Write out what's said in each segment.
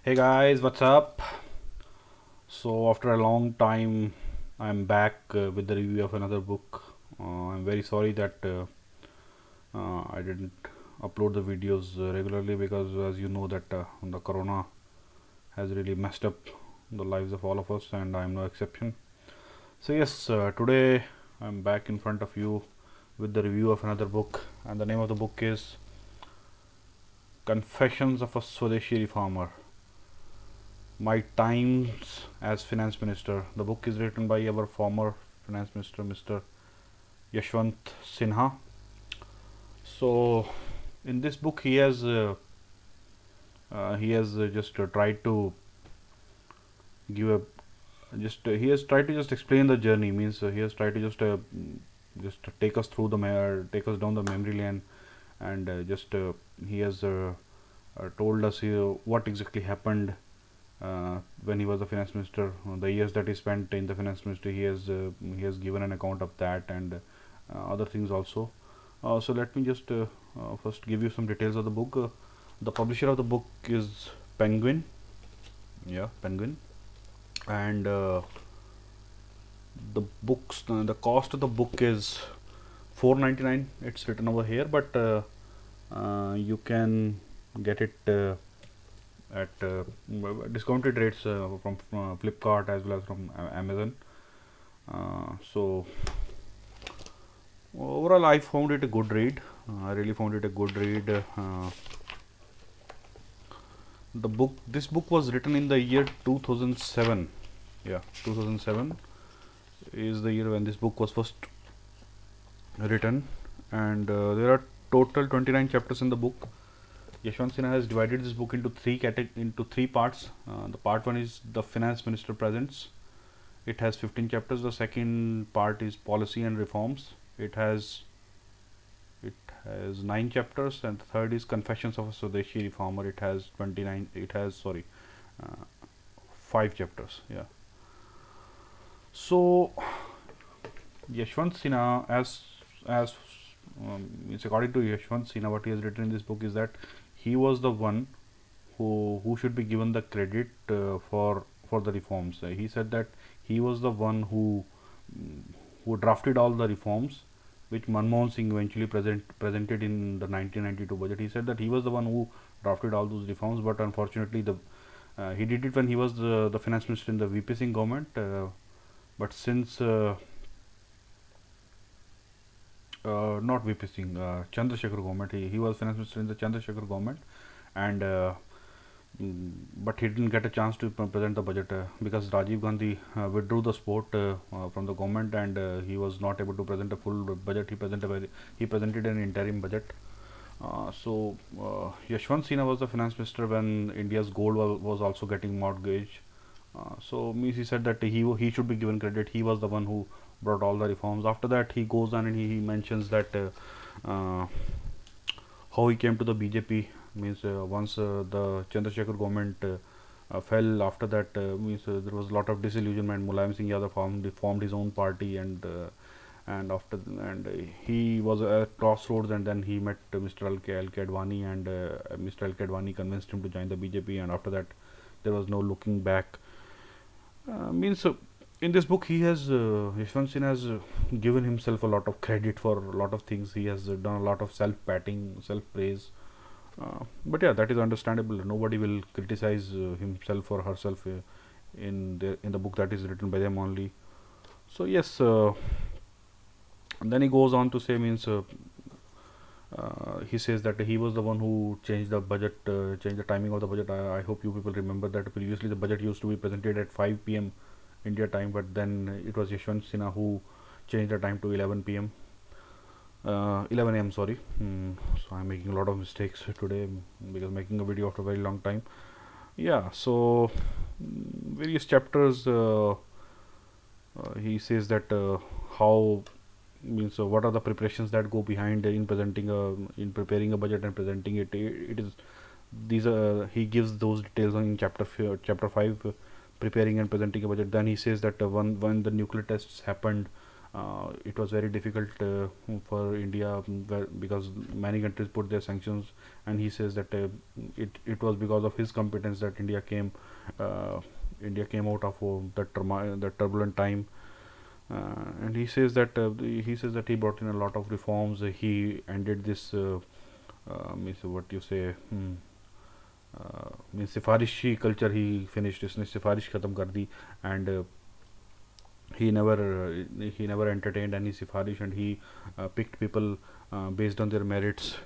Hey guys, what's up? So, after a long time, I'm back with the review of another book. I'm very sorry that I didn't upload the videos regularly because, as you know, that the corona has really messed up the lives of all of us, and I'm no exception. So, yes, today I'm back in front of you with the review of another book, and the name of the book is Confessions of a Swadeshi Reformer. My Times as Finance Minister. The book is written by our former Finance Minister, Mr. Yashwant Sinha. So, in this book, he has just tried to give a he has tried to just explain the journey. Means he has tried to just take us through take us down the memory lane, and just he has told us what exactly happened when he was the finance minister. The years that he spent in the finance ministry, he has given an account of that, and other things also. So let me just first give you some details of the book. The publisher of the book is Penguin. Yeah, Penguin. And the cost of the book is 4.99. It's written over here, but you can get it at discounted rates from Flipkart as well as from Amazon. So overall, I found it a good read. I really found it a good read. This book was written in the year 2007. Yeah, 2007 is the year when this book was first written, and there are total 29 chapters in the book. Yashwant Sinha has divided this book into three parts. The part one is the finance minister presents. It has 15 chapters. The second part is policy and reforms. It has 9 chapters, and the third is confessions of a Swadeshi reformer. It has 29. It has sorry, uh, 5 chapters. Yeah. So Yashwant Sinha, as it's according to Yashwant Sinha, what he has written in this book is that he was the one who should be given the credit for the reforms. He said that he was the one who drafted all the reforms which Manmohan Singh eventually presented in the 1992 budget. He said that he was the one who drafted all those reforms, but unfortunately he did it when he was the finance minister in the VP Singh government. But since not VP Singh, Chandrasekhar government, he was finance minister in the Chandrasekhar government, and but he didn't get a chance to present the budget because Rajiv Gandhi withdrew the support from the government, and he was not able to present a full budget. He presented an interim budget. Yashwant Sinha was the finance minister when India's gold was also getting mortgaged. So means he said that he should be given credit. He was the one who brought all the reforms. After that, he goes on and he mentions that how he came to the BJP. Means once the Chandrasekhar government fell, after that means there was a lot of disillusionment. Mulayam Singh Yadav formed his own party, and he was at crossroads, and then he met Mr. L. K. Advani, and Mr. L. K. Advani convinced him to join the BJP, and after that there was no looking back. Means in this book, Yashwant Sinha has given himself a lot of credit for a lot of things. He has done a lot of self-patting, self-praise. But yeah, that is understandable. Nobody will criticize himself or herself in the book that is written by them only. So yes, and then he goes on to say, means he says that he was the one who changed the budget, changed the timing of the budget. I hope you people remember that previously the budget used to be presented at 5 p.m. India time, but then it was Yashwant Sinha who changed the time to 11 p.m. 11 a.m. Sorry. So I'm making a lot of mistakes today because making a video after a very long time. Yeah. So various chapters. He says that how means what are the preparations that go behind in preparing a budget and presenting it. It is these he gives those details in chapter 5, preparing and presenting a budget. Then he says that when the nuclear tests happened, it was very difficult for India, because many countries put their sanctions, and he says that it was because of his competence that uh, India came out of the turbulent time. And he says that he brought in a lot of reforms. He ended this means what you say, means सिफारिशी culture he finished. इसने सिफारिश खत्म कर दी, and he never entertained any sifarish, and he picked people based on their merits,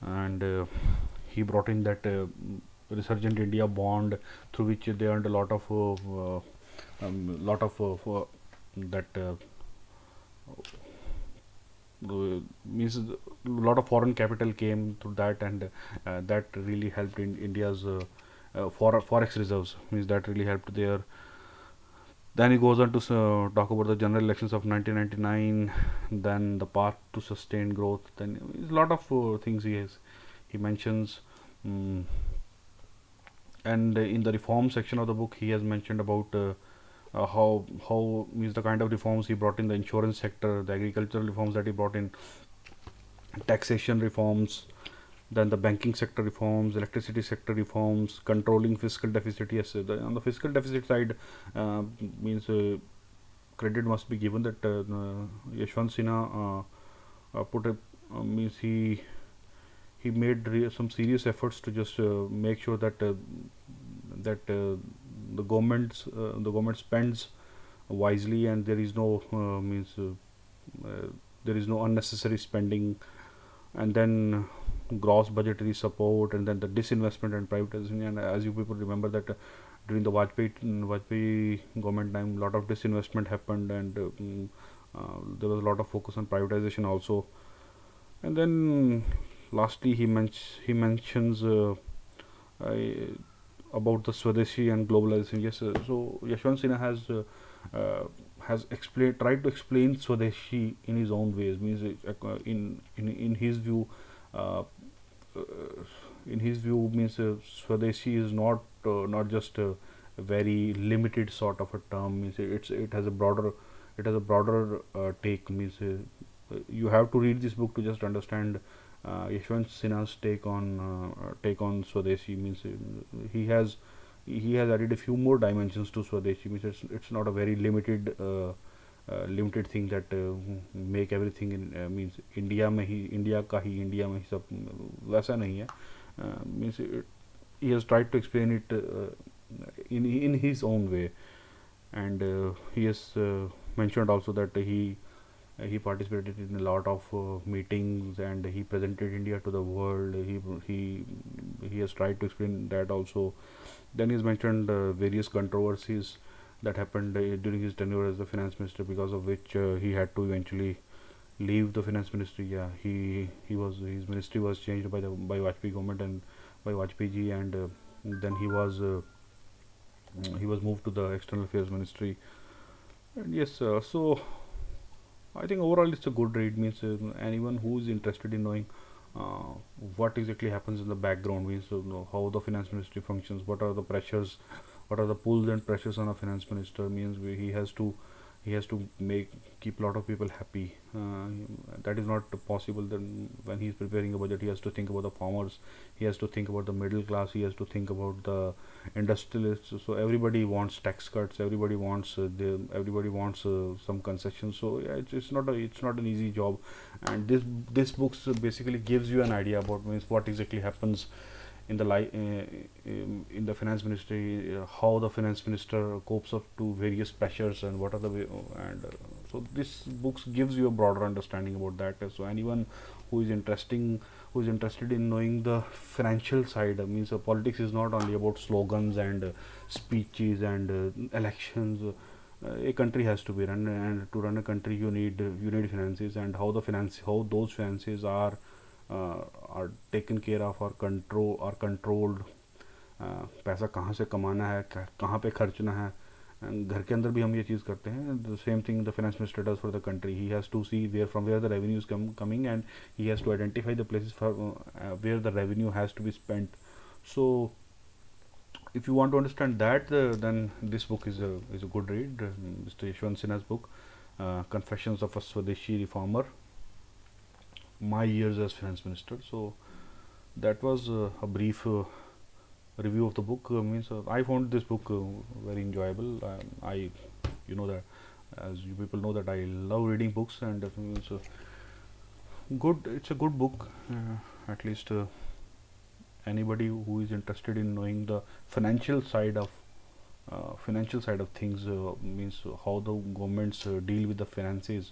and he brought in that resurgent India bond, through which they earned a lot of that means a lot of foreign capital came through that, and that really helped in India's forex reserves, means that really helped there. Then he goes on to talk about the general elections of 1999, then the path to sustained growth. Then a lot of things he mentions. Mm, and in the reform section of the book, he has mentioned about how means the kind of reforms he brought in the insurance sector, the agricultural reforms that he brought in, taxation reforms, then the banking sector reforms, electricity sector reforms, controlling fiscal deficit. Yes, on the fiscal deficit side, means credit must be given that Yashwant Sinha put a means he made some serious efforts to just make sure that the government spends wisely, and there is no means there is no unnecessary spending, and then gross budgetary support, and then the disinvestment and privatization. And as you people remember that during the Vajpayee government time, a lot of disinvestment happened, and there was a lot of focus on privatization also. And then lastly, he mentions about the Swadeshi and globalization. Yes, so Yashwant Sinha has tried to explain Swadeshi in his own ways. Means in his view, uh, uh, means Swadeshi is not just a very limited sort of a term. Means it has a broader take. Means you have to read this book to just understand Yashwant Sinha's take on Swadeshi. Means he has added a few more dimensions to Swadeshi. Means it's not a very limited thing that make everything in means India का ही India में ही सब वैसा नहीं है. Means he has tried to explain it in his own way, and he has mentioned also that he participated in a lot of meetings, and he presented India to the world. He has tried to explain that also. Then he's mentioned various controversies that happened during his tenure as the finance minister, because of which he had to eventually leave the finance ministry. Yeah, his ministry was changed by Vajpayee government and by Vajpayee ji, and then he was moved to the external affairs ministry. And yes, so I think overall it's a good read. Means anyone who is interested in knowing uh, what exactly happens in the background, means how the finance ministry functions, what are the pressures, what are the pulls and pressures on a finance minister. Means he has to keep a lot of people happy. That is not possible. Then when he is preparing a budget, he has to think about the farmers, he has to think about the middle class, he has to think about the industrialists. So everybody wants tax cuts, everybody wants some concessions. So yeah, it's not an easy job. And this book basically gives you an idea about means what exactly happens in in the finance ministry, how the finance minister copes up to various pressures, and what are the way, and so this books gives you a broader understanding about that. So anyone who is interested in knowing the financial side, means politics is not only about slogans and speeches and elections. A country has to be run, and to run a country you need finances, and how those finances are taken care of or controlled. पैसा कहाँ से कमाना है, कहाँ पे खर्चना है. घर के अंदर भी हम ये चीज़ करते हैं. The same thing the finance minister does for the country. He has to see where the revenue is coming, and he has to identify the places for where the revenue has to be spent. So if you want to understand that, then this book is a good read, Mr. Yashwant Sinha's book. Confessions of a Swadeshi Reformer, My Years as Finance Minister. So that was a brief review of the book. Means I found this book very enjoyable. I, you know that, as you people know, that I love reading books, and it's a good. It's a good book. At least anybody who is interested in knowing the financial side of things, means how the governments deal with the finances,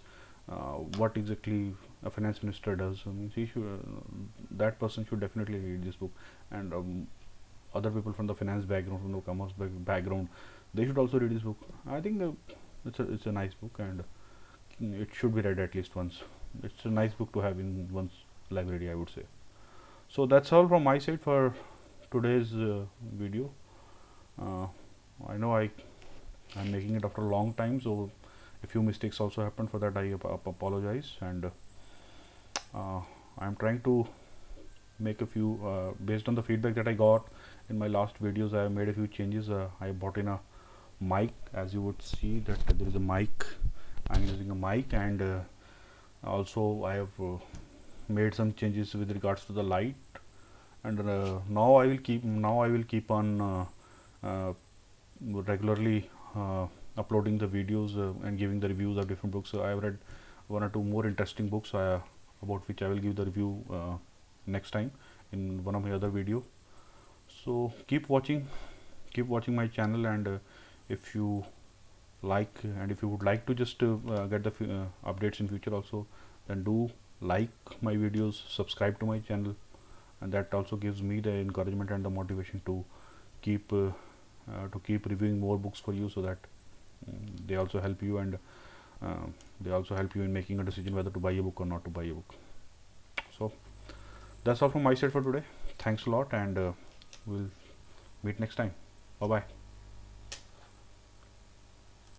what exactly a finance minister does. Means he should, that person should definitely read this book, and other people from the finance background, from the commerce background, they should also read this book. I think it's a nice book, and it should be read at least once. It's a nice book to have in one's library, I would say. So that's all from my side for today's video. uh, I know I'm making it after a long time, so a few mistakes also happened. For that I apologize, and I'm trying to make a few, based on the feedback that I got in my last videos. I have made a few changes. I bought in a mic. As you would see that there is a mic, I'm using a mic, and also I have made some changes with regards to the light, and now I will keep on regularly uploading the videos and giving the reviews of different books. So I have read one or two more interesting books about which I will give the review next time in one of my other video. So keep watching my channel, and if you like, and if you would like to just get the updates in future also, then do like my videos, subscribe to my channel, and that also gives me the encouragement and the motivation to keep reviewing more books for you, so that they also help you, and they also help you in making a decision whether to buy a book or not to buy a book. So that's all from my side for today. Thanks a lot, and we'll meet next time. Bye bye.